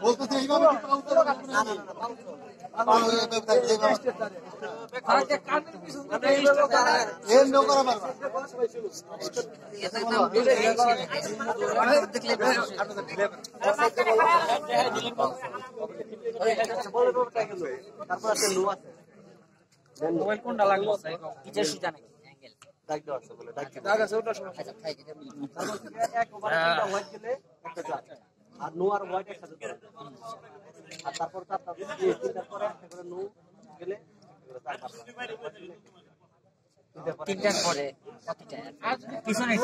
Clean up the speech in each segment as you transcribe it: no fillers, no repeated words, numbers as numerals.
বলতেছে এইভাবে মোবাইল কোনটা লাগলো কিচের সুতা নাকি অ্যাঙ্গেল দাগ দেওয়া আছে বলে দাগ আছে ওটা সমস্যা এক ওভার তিনটা হোয়াইট গেলে একটা ব্ল্যাক আর নো আর হোয়াইট একসাথে ধরে আর তারপর তিনটার পরে একটা করে নো গেলে তিনটার পরে পিছনে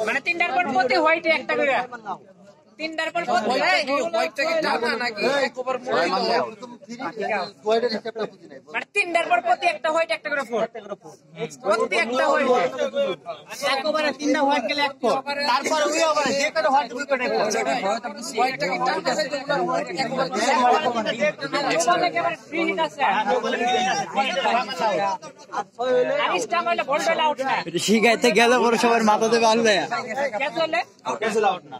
মানে তিনটার পর প্রতি হোয়াইটে একটা করে তিনটার পর হোয়াইটটাকে টানা নাকি একবার মোড়ে হোয়াইটের হিসাবটা বুঝি নাই মানে তিনটার পর প্রতি একটা হোয়াইট একটা করে ফোর প্রতি একটা হোয়াইট একবারে তিনটা হোয়াইট গেলে এক ফোর তারপর ওই আবার যে কোনো হোয়াইট দুই করে হোয়াইটটাকে টানা আছে তোমরা হোয়াইট একবার বলে কেবল ফ্রি হিট আছে আরিস্টা মানে ভোল্টেজ আউট না শিখাইতে গেলে পরে সবার মাথা দেবে আলু দেয়া ক্যান্সেল আউট না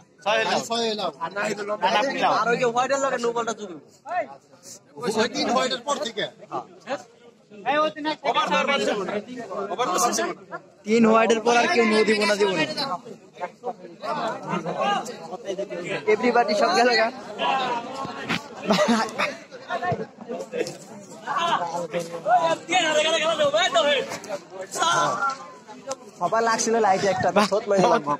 আর ওই যে হোয়াইটের লগে নো বলটা জুড়বে তিন হোয়াইটের পর থেকে তিন হোয়াইটের পর আর কেউ নো দিব না দিব না এভরিবডি সব গেল গা সবার লাগছিল লাইট একটা শট মাইরা লাগবে